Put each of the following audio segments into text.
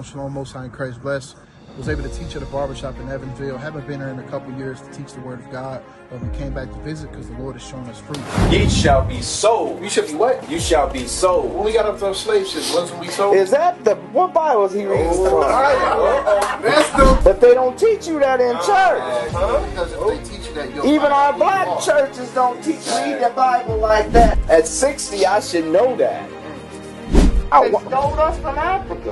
Shalom, Most High in Christ, blessed. Was able to teach at a barbershop in Evansville. Haven't been there in a couple years to teach the Word of God, but we came back to visit because the Lord has shown us fruit. Ye shall be sold. You should be what? You shall be sold. When we got up to those slave ships, wasn't we sold? Is that the what Bible is he reading from? That's the. But they don't teach you that in church. Because if they teach you that, you'll Even find our out black you are. churches don't teach read the Bible like that. At 60, I should know that. They stole us from Africa.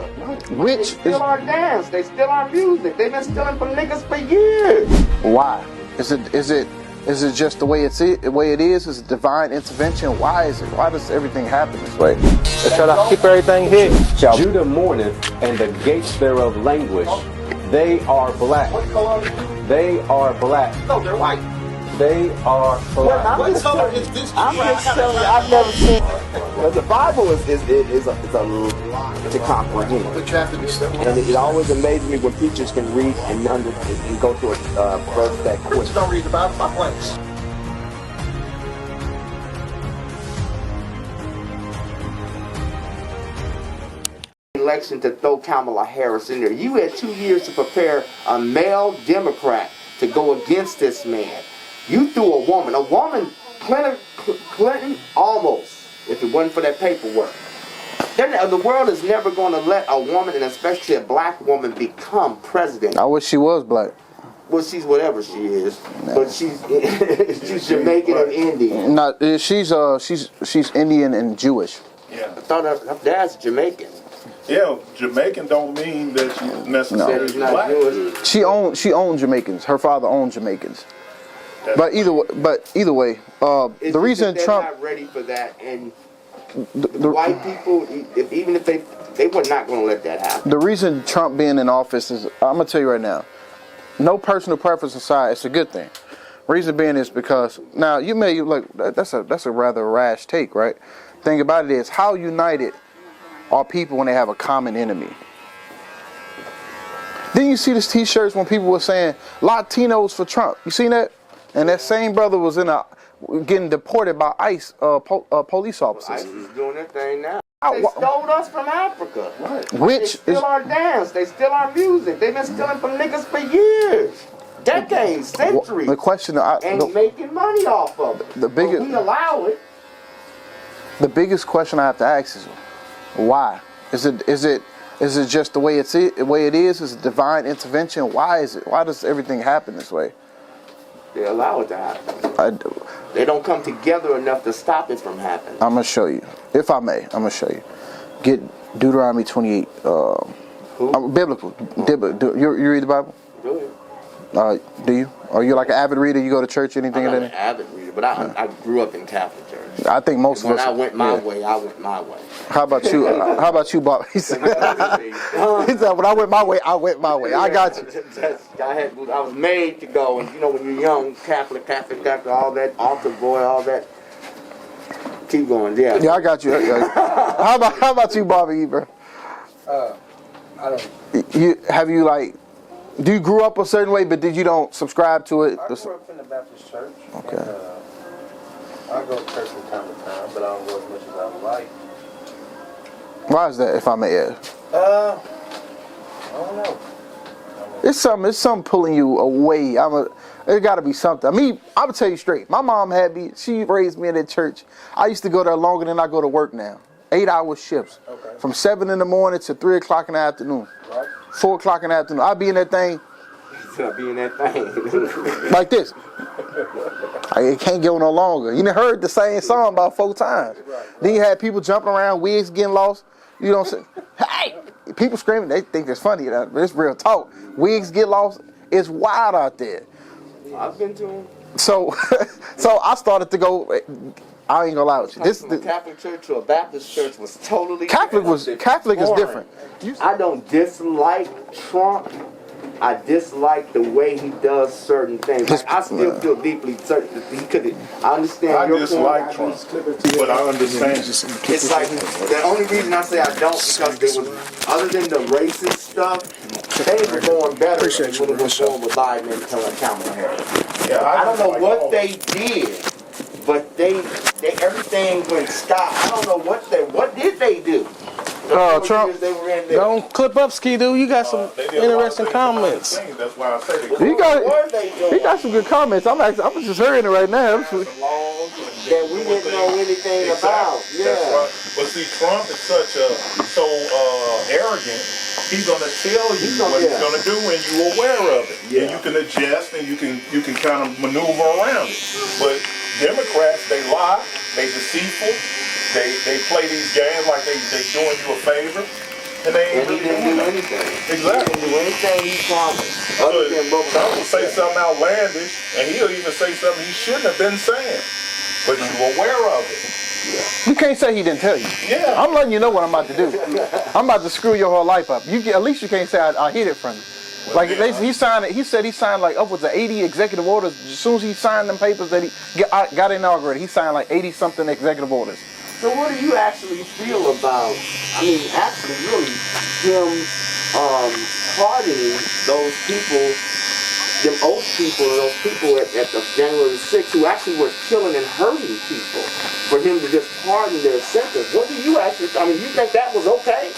Which They steal our dance. They steal our music. They've been stealing from niggas for years. Why? Is it just the way it is? Is it divine intervention? Why is it? Why does everything happen this way? They try to keep everything hidden. Judah mourneth, and the gates thereof languish. They are black. They are black. No, they're white. They are black. I'm just telling you, I've never seen. But the Bible is a lot to comprehend. But you have to be simple. And it always amazes me when preachers can read and go through a verse that quick. Don't read the Bible, my place. Election to throw Kamala Harris in there. You had 2 years to prepare a male Democrat to go against this man. You threw a woman, Clinton almost, if it wasn't for that paperwork. The world is never going to let a woman, and especially a black woman, become president. I wish she was black. Well, she's whatever she is, but she's Jamaican and Indian. No, she's Indian and Jewish. Yeah. I thought her dad's Jamaican. Yeah, Jamaican don't mean that you necessarily He's not black. Jewish. She owned Jamaicans. Her father owned Jamaicans. But either way, It's the reason they're Trump, not ready for that, and the white people, even if they were not going to let that happen. the reason Trump being in office is, I'm gonna tell you right now, no personal preference aside, it's a good thing. Reason being is because now you may look, that's a rather rash take, right? Thing about it is, how united are people when they have a common enemy? Didn't you see this T-shirts when people were saying Latinos for Trump? You seen that? And that same brother was getting deported by ICE police officers. ICE is doing their thing now. They stole us from Africa. They steal our dance. They steal our music. They've been stealing from niggas for years, decades, centuries. The question, and making money off of it. But we allow it. The biggest question I have to ask is, why? Is it just the way it is? Is it divine intervention? Why is it? Why does everything happen this way? They allow it to happen. They don't come together enough to stop it from happening. I'm gonna show you, if I may. I'm gonna show you. Get Deuteronomy 28. Biblical. You read the Bible? Good. Do you? Are you like an avid reader? You go to church? Anything? I'm not an avid reader, but I grew up in Catholic church. I think most of us. When I went my way, I went my way. How about you? How about you, Bob? He said, "When I went my way, I went my way." I got you. I was made to go, and when you're young, Catholic, all that, altar boy, all that. Keep going, yeah. Yeah, I got you. How about you, Bobby, bro? I don't. Do you grew up a certain way, but you don't subscribe to it? I grew up in the Baptist church. Okay. And, I go to church from time to time, but I don't go as much as I would like. Why is that, if I may ask? I don't know. It's something pulling you away. It got to be something. I mean, I'm gonna tell you straight. My mom had me. She raised me in that church. I used to go there longer than I go to work now. 8-hour shifts, from 7 in the morning to 3 o'clock in the afternoon. Right. 4 o'clock in the afternoon. I'd be in that thing. Like this. I can't go no longer. You done heard the same song about 4 times. Right. Then you had people jumping around, wigs getting lost. You know what I'm saying? Hey! People screaming, they think it's funny. But it's real talk. Wigs get lost. It's wild out there. I've been to them. So I started to go. I ain't gonna lie with you. From a Catholic church to a Baptist church was totally Catholic different. is different. I don't dislike Trump. I dislike the way he does certain things. Like, I still feel deeply certain that he could. I understand. I your dislike point. Trump, but I understand. It's like the only reason I say I don't because there was, other than the racist stuff, things were going better than when it was going with Biden and Kamala Harris. Yeah, I don't know what they did, but they everything went stop. I don't know what did they do. Trump. They were in there. Don't clip up, Ski-Doo. You got some They did a lot of interesting things behind the comments. scenes. That's why I say they He What were they got doing? he got some good comments. I'm just hearing it right now. That we didn't know anything about. That's Yeah. right. But see, Trump is so arrogant. He's gonna tell you what he's gonna do, and you're aware of it. Yeah. And you can adjust, and you can kind of maneuver around it. But Democrats, they lie, they deceitful, they play these games like they doing you a favor, and they ain't And he really didn't doing do nothing. anything. He Exactly. didn't do anything he promised. Other than broke Trump will say something outlandish, and he'll even say something he shouldn't have been saying. But you're aware of it. You can't say he didn't tell you. Yeah. I'm letting you know what I'm about to do. I'm about to screw your whole life up. At least you can't say I hid it from you. Like he signed it. He said he signed like upwards of 80 executive orders. As soon as he signed them papers that he got inaugurated, he signed like 80 something executive orders. So what do you actually feel about, I mean, actually really, him pardoning those people, them old people, those people at the January 6th who actually were killing and hurting people, for him to just pardon their sentence? What do you actually, I mean, you think that was okay?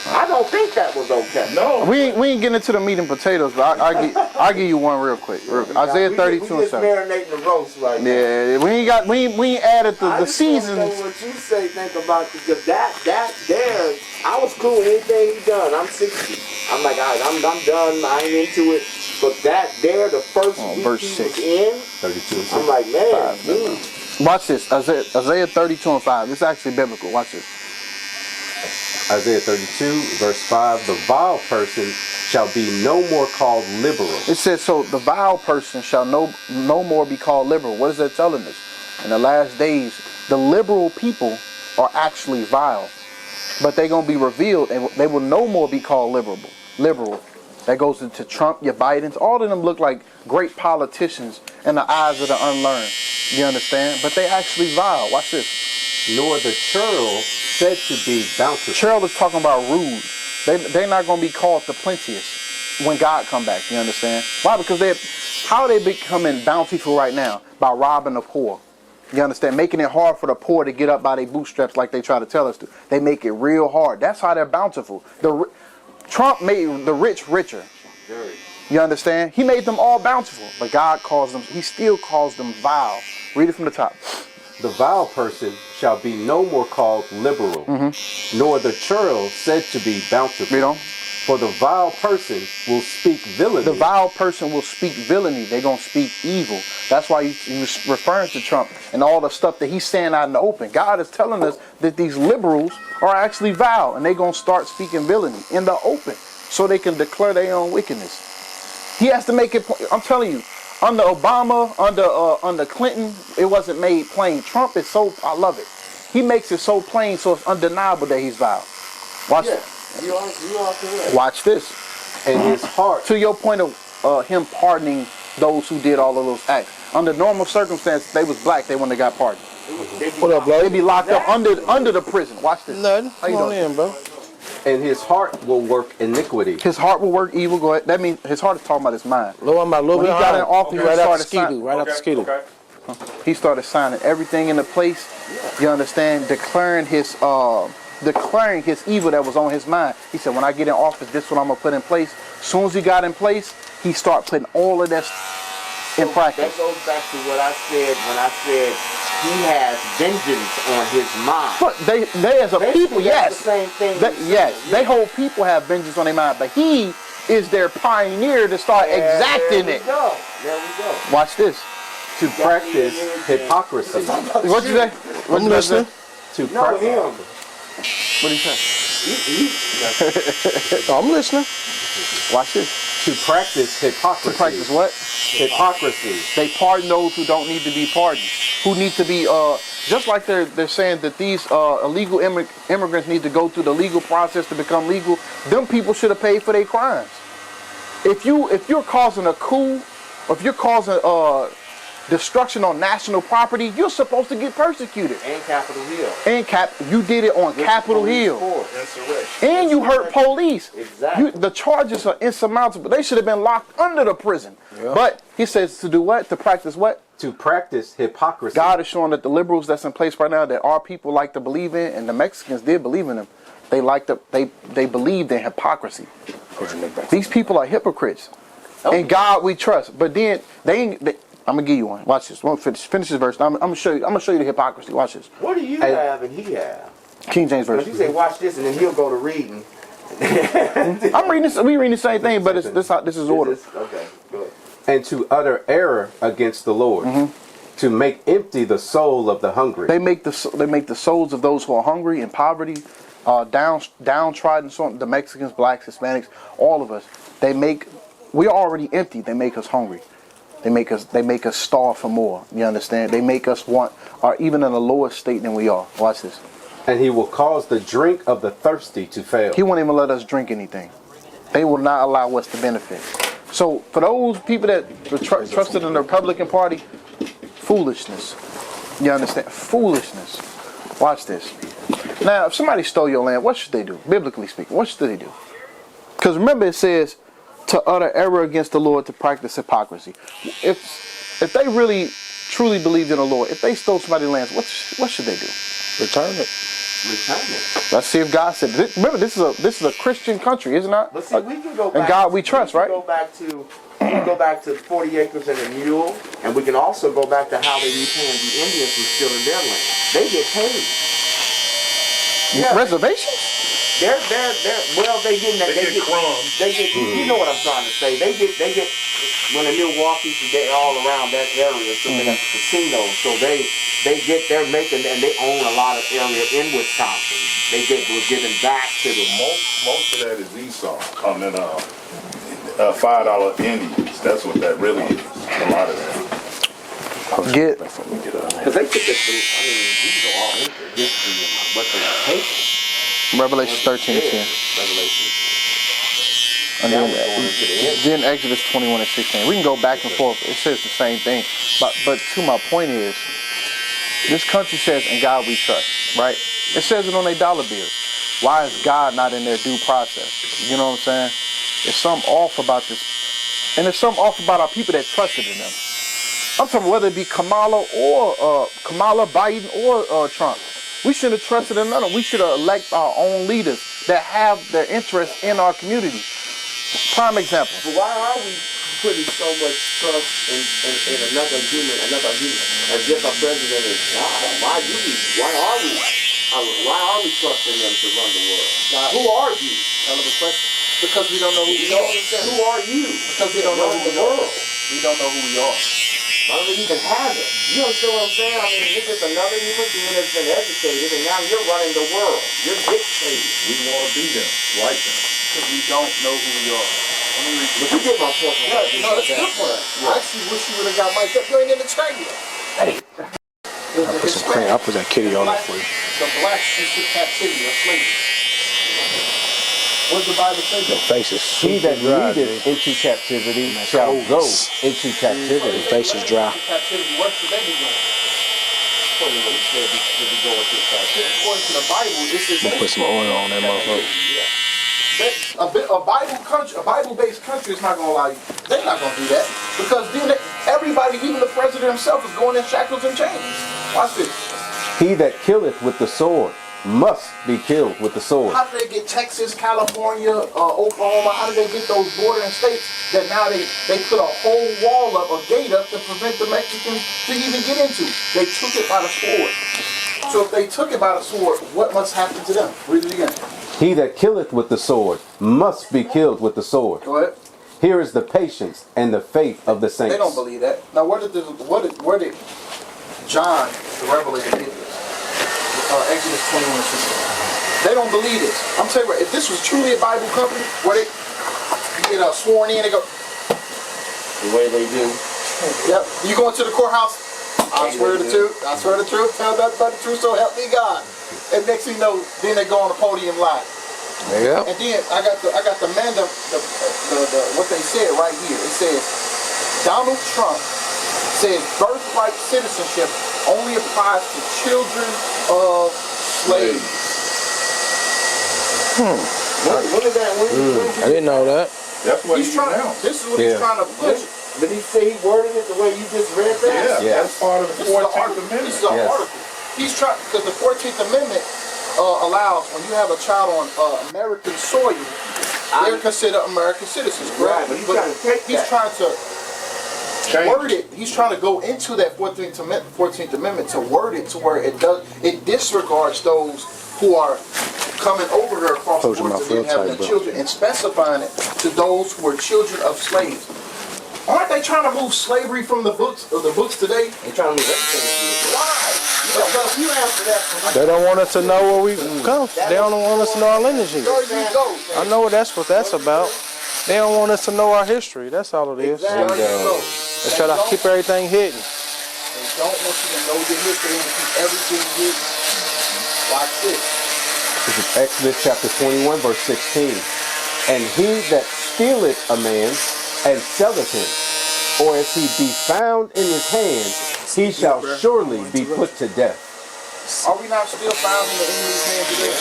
I don't think that was okay. No. We ain't getting into the meat and potatoes, but I'll give you one real quick. Isaiah 32 we and just 7. marinating the roast right now. Yeah, we ain't added the I just wanna seasons. know what you think about this, because that there, I was cool with anything he done. I'm 60. I'm like, all right, I'm done. I ain't into it. But that there, the first week verse he 6. was in, 32. I'm like, man, Watch this, Isaiah 32 and 5. It's actually biblical. Watch this. Isaiah 32, verse 5, the vile person shall be no more called liberal. It says, so the vile person shall no more be called liberal. What is that telling us? In the last days, the liberal people are actually vile. But they're going to be revealed, and they will no more be called liberal. That goes into Trump, your Bidens. All of them look like great politicians in the eyes of the unlearned. You understand? But they actually vile. Watch this. Nor the churl said to be bountiful. Cheryl is talking about rude. They're not going to be called the plenteous when God come back. You understand? Why? Because how are they becoming bountiful right now? By robbing the poor. You understand? Making it hard for the poor to get up by their bootstraps like they try to tell us to. They make it real hard. That's how they're bountiful. Trump made the rich richer. You understand? He made them all bountiful. But God he still calls them vile. Read it from the top. The vile person shall be no more called liberal, nor the churl said to be bountiful. Read on. For the vile person will speak villainy. The vile person will speak villainy. They're going to speak evil. That's why he was referring to Trump and all the stuff that he's saying out in the open. God is telling us that these liberals are actually vile, and they're going to start speaking villainy in the open so they can declare their own wickedness. He has to make it, I'm telling you, under Obama, under Clinton, it wasn't made plain. Trump is I love it. He makes it so plain so it's undeniable that he's vile. Watch this. You are correct. Watch this. And his heart. To your point of him pardoning those who did all of those acts. Under normal circumstances, they was black, they wouldn't have got pardoned. What up, bro? They'd be locked up under the prison. Watch this. Nothing. How you Come on doing? in, bro. And his heart will work iniquity. His heart will work evil. Go ahead. That means his heart is talking about his mind. Lord, I'm about a little When bit he got in behind. office, Right after started Ski-Doo. signing. Right after Ski-Doo. Okay. He started signing everything into place. You understand? Declaring his evil that was on his mind. He said, when I get in office, this is what I'm going to put in place. As soon as he got in place, he started putting all of that in practice. That goes back to what I said when I said he has vengeance on his mind. But they as a people, Basically, yes. that's the same thing. They whole people have vengeance on their mind, but he is their pioneer to start exacting it. There we go. Watch this. To practice hypocrisy. What you say? I'm listening. To No, practice. him. What do you say? I'm listening. Watch this. To practice hypocrisy. To practice what? Hypocrisy. They pardon those who don't need to be pardoned. Who need to be, just like they're saying that these illegal immigrants need to go through the legal process to become legal. Them people should have paid for their crimes. If you're causing a coup, or if you're causing destruction on national property, you're supposed to get persecuted. And Capitol Hill. And you did it on Capitol Hill. Insurrection. And you hurt police. Exactly. The charges are insurmountable. They should have been locked under the prison. Yeah. But he says to do what? To practice what? To practice hypocrisy. God is showing that the liberals that's in place right now that our people like to believe in, and the Mexicans did believe in them, They believe in hypocrisy. These people are hypocrites. In God we trust. But then I'm gonna give you one. Watch this. Won't finish this verse. I'm gonna show you the hypocrisy. Watch this. What do you have and he have? King James version. You say watch this, and then he'll go to reading. I'm reading this. We reading the same thing, but this is order. Okay, good. And to utter error against the Lord, to make empty the soul of the hungry. They make the souls of those who are hungry in poverty, downtrodden. So the Mexicans, blacks, Hispanics, all of us. We're already empty. They make us hungry. They make us starve for more. You understand? They make us are even in a lower state than we are. Watch this. And he will cause the drink of the thirsty to fail. He won't even let us drink anything. They will not allow us to benefit. So for those people that trusted in the Republican Party, foolishness. You understand? Foolishness. Watch this. Now, if somebody stole your land, what should they do? Biblically speaking, what should they do? Because remember it says to utter error against the Lord, to practice hypocrisy. If they really truly believed in the Lord, if they stole somebody's land, what should they do? Return it. Let's see if God said. Remember, this is a Christian country, is it not? But see, we can go back. And God we trust, right? We can go back to 40 acres and a mule, and we can also go back to how they repaying the Indians from stealing their land. They get paid. Yeah. Reservations? They get crumbs. They get. You know what I'm trying to say? They get when the Milwaukee's, they're all around that area, so they got the casinos, so they're making, and they own a lot of area in Wisconsin. We're giving back to them. Most of that is Esau coming $5 Indians. That's what that really is. A lot of that. Because they took it through. I mean, these are all history and what they take. Revelation 13:10. Revelation. And then Exodus 21 and 16. We can go back and forth. It says the same thing. But to my point is, this country says, "In God we trust," right? It says it on their dollar bills. Why is God not in their due process? You know what I'm saying? There's something off about this. And there's something off about our people that trusted in them. I'm talking whether it be Kamala, Biden, or Trump. We should have trusted in none of them. We should have elected our own leaders that have their interests in our community. Prime example. But why are we putting so much trust in another human, as if our president is God? Why are we trusting them to run the world? God, who are you? Hell of a question. Because we don't know who we are. Who are you? Because we don't know who we are. We don't know who we are. I don't even have it. You understand what I'm saying? I mean, you're just another human being that's been educated, and now you're running the world. You're dictating. We want to be them, like them. Because we don't know who we are. But you get my point. No, that's a good point. I actually wish you would have got mic'd up. You ain't in the train yet. Hey. I put that kitty on it for you. The blacks into captivity or slavery. What does the Bible say? Your face is He super that dry, leadeth dude. into captivity shall go into captivity. Your face is dry. Captivity, what should they be doing? According to the Bible, this is Put some oil on that motherfucker. A Bible-based country is not going to allow you. They're not going to do that because then everybody, even the president himself, is going in shackles and chains. Watch this. He that killeth with the sword must be killed with the sword. How do they get Texas, California, Oklahoma? How do they get those bordering states that now they put a whole wall up, a gate up to prevent the Mexicans to even get into? They took it by the sword. So if they took it by the sword, what must happen to them? Read it again. He that killeth with the sword must be killed with the sword. Go ahead. Here is the patience and the faith of the saints. They don't believe that. Now, where did John the Revelator get this? Exodus 21 and 16. They don't believe this. I'm telling you, if this was truly a Bible company, where they get sworn in, they go The way they do. Yep. You go into the courthouse. I swear the truth. I swear the truth. Tell nothing but the truth. So help me God. And next thing you know, then they go on the podium live. Yeah. And then I got the what they said right here. It says Donald Trump says birthright citizenship only applies to children of slaves. When did that? I didn't know that. That's what He's trying. This is what he's trying to push. Did he say he worded it the way you just read that? Yeah, that's part of the This is the 14th article. Amendment. This is the article. He's trying because the 14th Amendment allows when you have a child on American soil, they're considered American citizens, Right, correct? but he's trying to take he's that. trying to word it. He's trying to go into that 14th Amendment to word it to where it disregards those who are coming over here across the Close your borders mouth and then real having tight, their bro. children and specifying it to those who are children of slaves. Aren't they trying to move slavery from the books today? They're trying to move everything. Why? Because you answer that for me. They don't want us to know where we come. They don't want us to know our lineage. There you go. I know that's what that's about. They don't want us to know our history. That's all it is. There you go. They try to keep everything hidden. They don't want you to know your history and keep everything hidden. Watch this. This is Exodus chapter 21, verse 16. And he that stealeth a man and selleth him, or if he be found in his hand, he shall surely be put to death. Are we not still found in the enemy's hand today?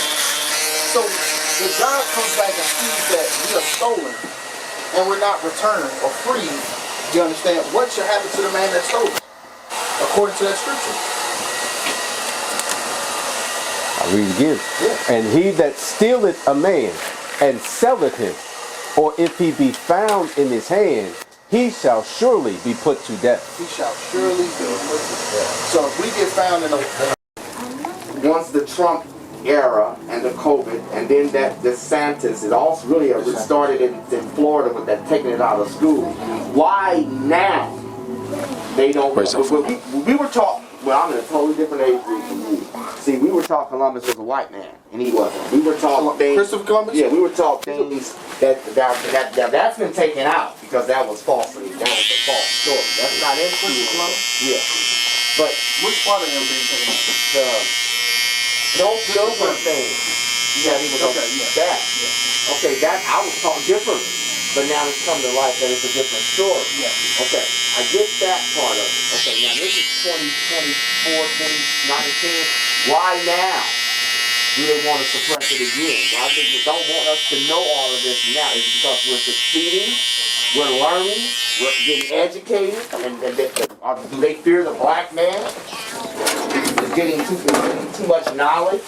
So if God comes back and sees that we are stolen and we're not returned or freed, you understand what should happen to the man that stole it? According to that scripture. I read again. And he that stealeth a man and selleth him, or if he be found in his hand, he shall surely be put to death. He shall surely be put to death. So if we get found in a Once the Trump era and the COVID, and then that DeSantis, it also really started in Florida with that taking it out of school. Why now? They don't. We were taught. Well, I'm in a totally different age group from you. See, we were taught Columbus was a white man, and he wasn't. We were taught things. Christopher Columbus? Yeah, we were taught things that's been taken out because that was falsely. That was a false story. That's not in school. Yeah. But which part of him being taken out? those were things. Yeah, he was that. Okay, that I was taught differently. But now it's come to light that it's a different story. Yeah. Okay, I get that part of it. Okay, now this is 2024, 2019. Why now do they want to suppress it again? Why they don't want us to know all of this now? Is it because we're succeeding, we're learning, we're getting educated, and do they fear the black man is getting too much knowledge?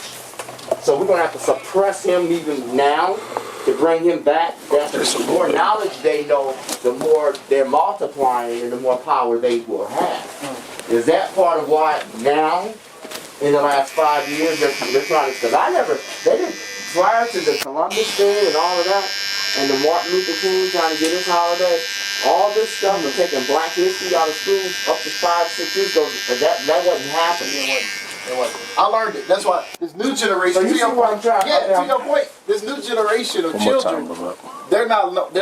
So we're going to have to suppress him even now to bring him back. The more knowledge they know, the more they're multiplying and the more power they will have. Is that part of why now, in the last 5 years, they're trying to, because they didn't, prior to the Columbus thing and all of that, and the Martin Luther King trying to get his holiday, all this stuff of taking black history out of schools up to 5-6 years ago, that wasn't happening. It wasn't. I learned it. That's why this new generation. So you see what I'm trying to your point, this new generation of children, they're not learning.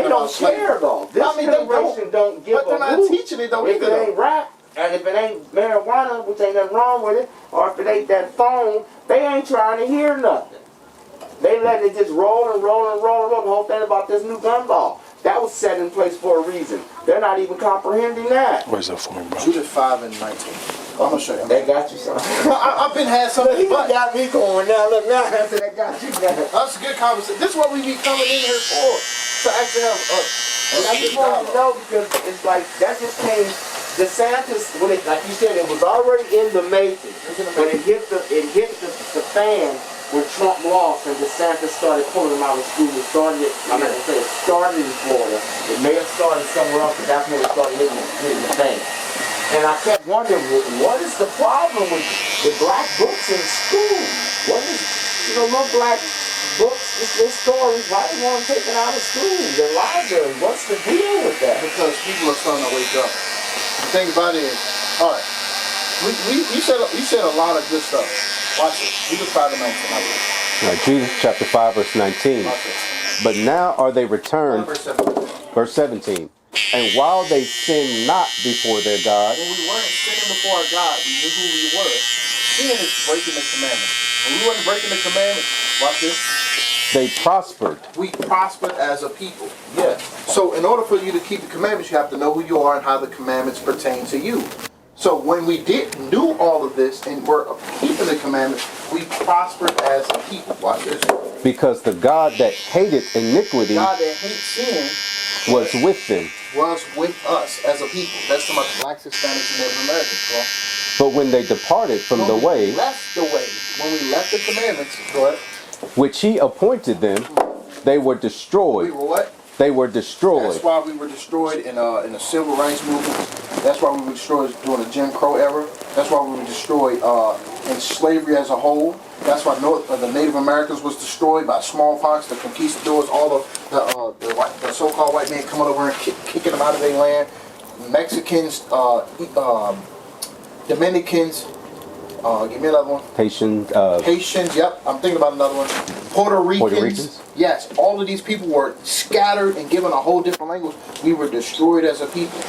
They don't care though. This generation don't give a But they're not teaching it though If either. it ain't rap, and if it ain't marijuana, which ain't nothing wrong with it, or if it ain't that phone, they ain't trying to hear nothing. They letting it just roll and roll and roll and roll. The whole thing about this new gun law. That was set in place for a reason. They're not even comprehending that. Where's that for me, bro? Judith 5 and 19. I'm gonna show you. They got you something. I've been had something. He got me going now. Look now, after they got you now. That's a good conversation. This is what we be coming in here for. To actually have And I just want to know because it's like that just came. DeSantis, when it, like you said, it was already in the making, but it hit the fan when Trump lost and DeSantis started pulling them out of school. It started. I'm not gonna say it started in Florida. It may have started somewhere else, but that's when it started hitting the fan. And I kept wondering, what is the problem with black books in school? What is, little black books, this stories, why do you want them taken out of school? The library, what's the deal with that? because people are starting to wake up. The thing about it is, all right, you said a lot of good stuff. Watch it. Judith 5 and 19. Jude chapter 5, verse 19. Watch it. But now are they returned, verse 17. And while they sin not before their God, When we weren't sinning before our God, we knew who we were. Sin is breaking the commandments. When we weren't breaking the commandments, watch this, they prospered. we prospered as a people. Yeah. So in order for you to keep the commandments, you have to know who you are and how the commandments pertain to you. So when we didn't do all of this and were keeping the commandments, we prospered as a people. Watch this. Because the God that hated iniquity God that hates sin was with them. was with us as a people. That's to my blacks, Hispanics, and Native Americans, bro. But when they departed from the way left the way, when we left the commandments, go ahead. which he appointed them, they were destroyed. We were what? They were destroyed. That's why we were destroyed in the civil rights movement. That's why we were destroyed during the Jim Crow era. That's why we were destroyed in slavery as a whole. That's why the Native Americans was destroyed by smallpox, the conquistadors, all the so-called white men coming over and kicking them out of their land. Mexicans, Dominicans, give me another one. Haitians, yep, I'm thinking about another one. Puerto Ricans. Yes, all of these people were scattered and given a whole different language. We were destroyed as a people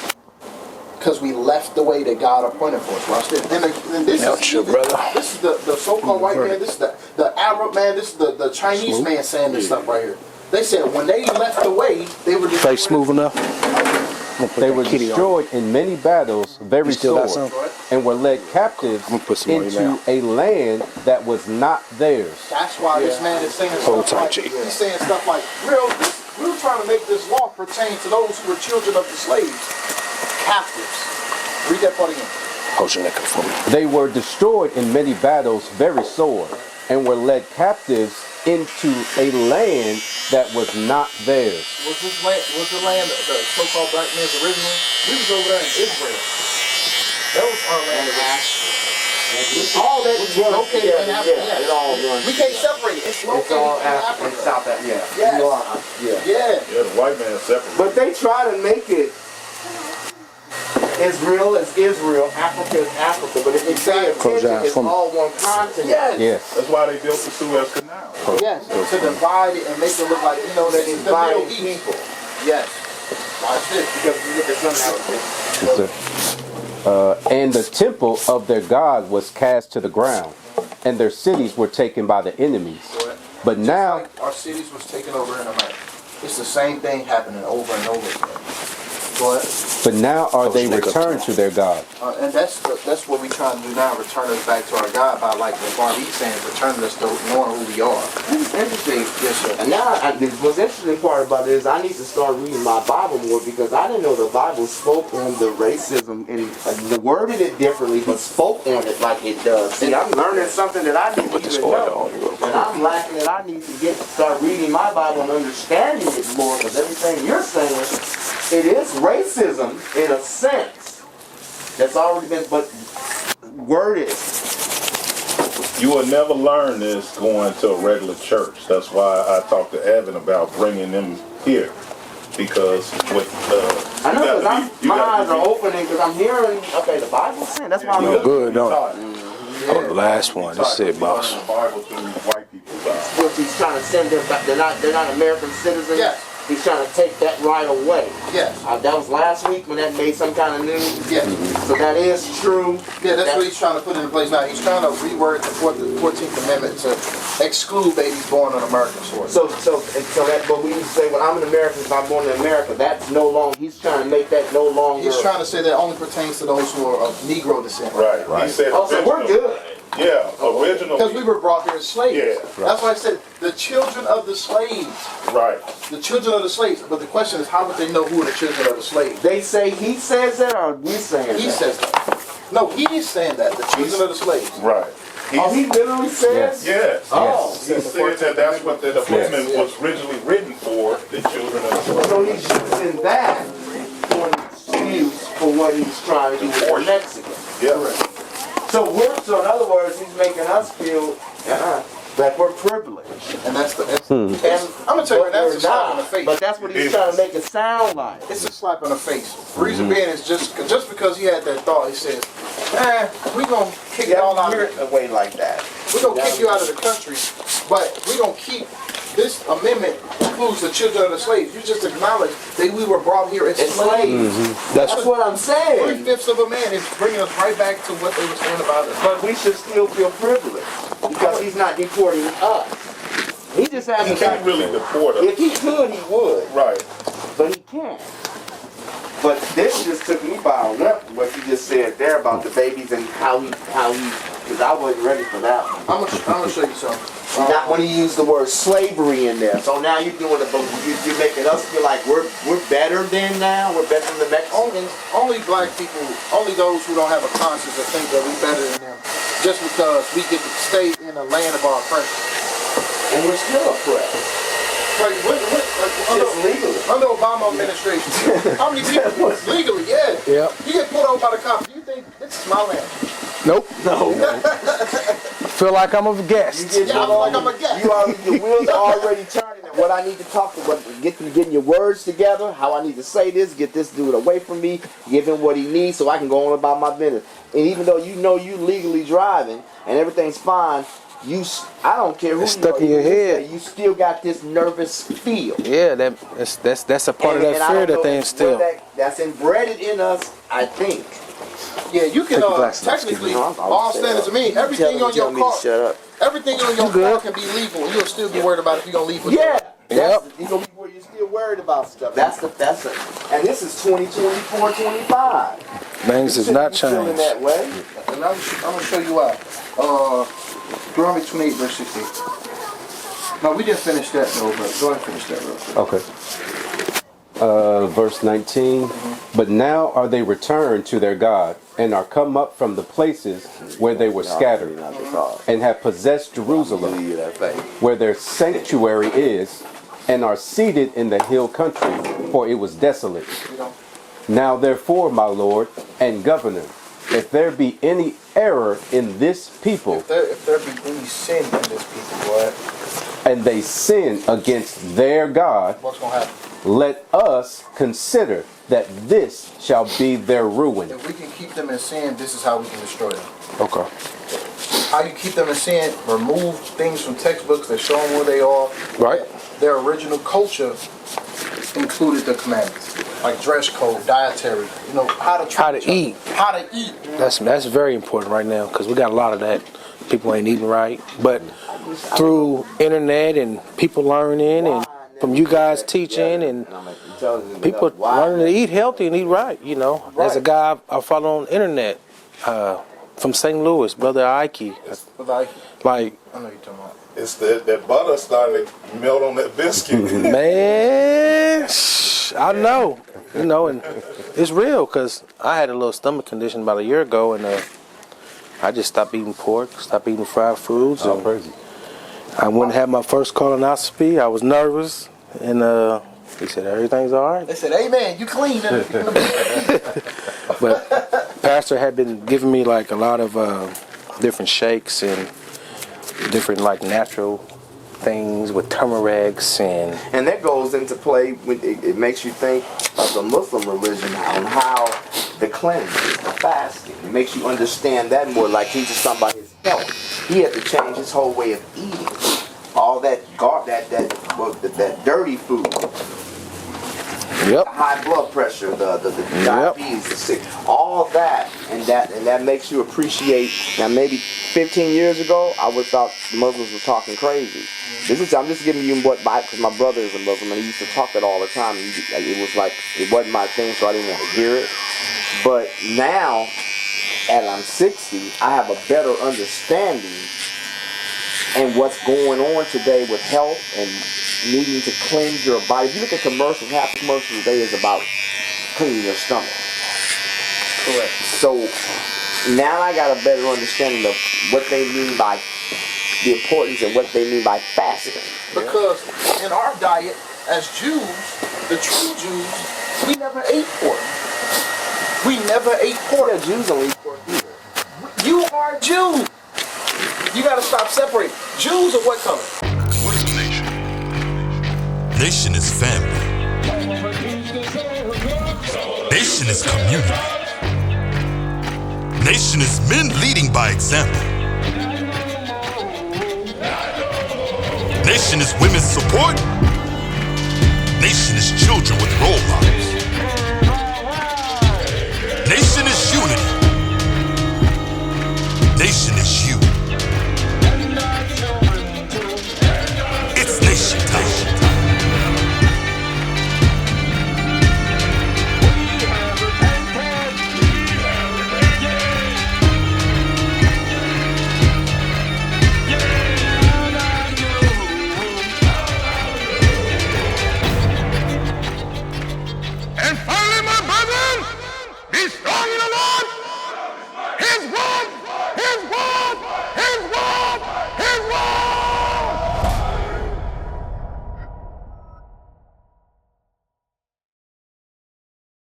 because we left the way that God appointed for us. Watch this. And this is the so-called white man, this is the Arab man, this is the Chinese man saying this stuff right here. They said when they left the way, they were destroyed. Face smooth enough? They were destroyed in many battles, very sore, and were led captives into a land that was not theirs. That's why this man is saying stuff like, he's saying stuff like, we're trying to make this law pertain to those who were children of the slaves, captives. Read that part again. Hold your neck up for me. They were destroyed in many battles, very sore, and were led captives into a land that was not theirs. Was the land the so-called black man's originally? We was over there in Israel. That was our land. All that is located in Africa. Yeah, it all runs. We can't separate it. It's located all in Africa. Africa. South Africa. Yeah. Yes. Yeah. Yeah, the white man separate. But they try to make it Israel is Israel, Africa is Africa, but if you say attention, it's all one continent. Yes. That's why they built the Suez Canal. Yes, to divide it and make it look like, that it's the Middle East. People. Yes. Watch this. Because you look at something And the temple of their God was cast to the ground, and their cities were taken by the enemies. But now like our cities was taken over in America. It's the same thing happening over and over again. But now are they returned to their God. And that's what we trying to do now, return us back to our God by, like what Barbie's saying, returning us to knowing who we are. It's interesting. Yes, sir. And now, the most interesting part about it is I need to start reading my Bible more because I didn't know the Bible spoke on the racism and worded it differently, but spoke on it like it does. See, I'm learning something that I didn't even know. And I'm lacking that I need to start reading my Bible and understanding it more because everything you're saying, it is racism in a sense that's already been worded. You will never learn this going to a regular church. That's why I talked to Evan about bringing them here. Because with I know because my eyes are opening because I'm hearing, okay, the Bible's saying. That's why I'm You're good, don't you? Oh, the last one. This is it, boss. The Bible to white people's eyes. Which he's trying to send them back. They're not American citizens. Yes. He's trying to take that right away. Yes. That was last week when that made some kind of news. Yes. So that is true. Yeah, that's what he's trying to put into place now. He's trying to reword the 14th Amendment to exclude babies born on American soil. So that, but we say, well, I'm an American, if I'm born in America, that's no longer, he's trying to make that no longer. He's trying to say that only pertains to those who are of Negro descent. Right. He said so we're good. Yeah, original. Because we were brought here as slaves. Yeah. That's why I said the children of the slaves. Right. The children of the slaves. But the question is, how would they know who are the children of the slaves? They say he says that, or we saying that? He says that. No, he is saying that. The children of the slaves. Right. He literally says? Yes. Oh. He said that that's what the amendment was originally written for, the children of the slaves. So he's using that for an excuse for what he's trying to do with Mexico. Yeah. So in other words, he's making us feel that we're privileged. And that's the. And I'm gonna tell you, that's a slap in the face. But that's what he's trying to make it sound like. It's a slap in the face. The reason being is just because he had that thought, he says, we gonna kick it all out of a way like that. we gonna kick you out of the country, but we gonna keep this amendment includes the children of the slaves. You just acknowledge that we were brought here as slaves. That's what I'm saying. 3/5 of a man is bringing us right back to what they were saying about us. But we should still feel privileged because he's not deporting us. He just has He can't really deport us. If he could, he would. Right. But he can't. But this just took me by a whip, what you just said there about the babies and how he because I wasn't ready for that one. I'm gonna show you something. Not when he used the word slavery in there. So now you're doing it, but you're making us feel like we're better than now. We're better than the Mexicans. Only black people, only those who don't have a conscience that think that we better than them, just because we get to stay in the land of our oppression. And we're still oppressed. Like, Just legally. under Obama administration, how many people legally? Yeah. Yep. You get pulled over by the cops. Do you think this is my land? Nope. No. Feel like I'm a guest. You get Yeah, I feel like I'm a guest. You already, the wheels are already turning. And what I need to talk about, getting your words together, how I need to say this, get this dude away from me, give him what he needs so I can go on about my business. And even though you know you legally driving and everything's fine, I don't care who It's stuck in your head. You still got this nervous feel. Yeah, that's a part of that I fear don't that know they instill. That's embedded in us, I think. Yeah, you can technically, all standards of me, everything on your car, everything on your car can be legal. You'll still be worried about if you're gonna leave with Yeah. Yep. You're gonna be where you're still worried about stuff. That's it. And this is 2024, 25. Things have not Feeling changed. that way. And I'm gonna show you why. Deuteronomy 28 verse 16. No, we didn't finish that though, but go ahead and finish that real quick. Okay. Verse 19. But now are they returned to their God, and are come up from the places where they were scattered, and have possessed Jerusalem, where their sanctuary is, and are seated in the hill country, for it was desolate. Now therefore, my Lord and Governor, if there be any error in this people, If there be any sin in this people, what? and they sin against their God, What's gonna happen? let us consider that this shall be their ruin. If we can keep them in sin, this is how we can destroy them. Okay. How you keep them in sin? Remove things from textbooks that show them where they are. Right. Their original culture included the commandments, like dress code, dietary. You know how to eat. How to eat. That's very important right now because we got a lot of that. People ain't eating right, but through internet and people learning and from you guys teaching and people learning to eat healthy and eat right, you know. There's a guy I follow on the internet from St. Louis, Brother IUIC. Like, Like, I know you're talking about. It's that butter starting to melt on that biscuit. man, I know, you know, and it's real because I had a little stomach condition about a year ago, and I just stopped eating pork, stopped eating fried foods. Oh, and crazy. I went and had my first colonoscopy. I was nervous, and he said everything's all right. They said, "Amen, you clean." But Pastor had been giving me like a lot of different shakes and different like natural things with turmerics And that goes into play when it makes you think of the Muslim religion on how the cleanses, the fasting. It makes you understand that more, like he's just talking about his health. He had to change his whole way of eating. All that dirty food. Yep. The high blood pressure, the diabetes, the sick, all that, and that makes you appreciate. Now, maybe 15 years ago, I would have thought Muslims were talking crazy. I'm just giving you what, because my brother is a Muslim and he used to talk that all the time. It was like it wasn't my thing, so I didn't want to hear it. But now, at I'm 60, I have a better understanding and what's going on today with health and needing to cleanse your body. If you look at commercials, half the commercials today is about cleaning your stomach. Correct. So now I got a better understanding of what they mean by the importance and what they mean by fasting. Because in our diet, as Jews, the true Jews, we never ate pork. We never ate pork. Yeah, Jews don't eat pork either. You are Jews. You got to stop separating. Jews are what color? What is a nation? Nation is family. Nation is community. Nation is men leading by example. Nation is women's support. Nation is children with role models.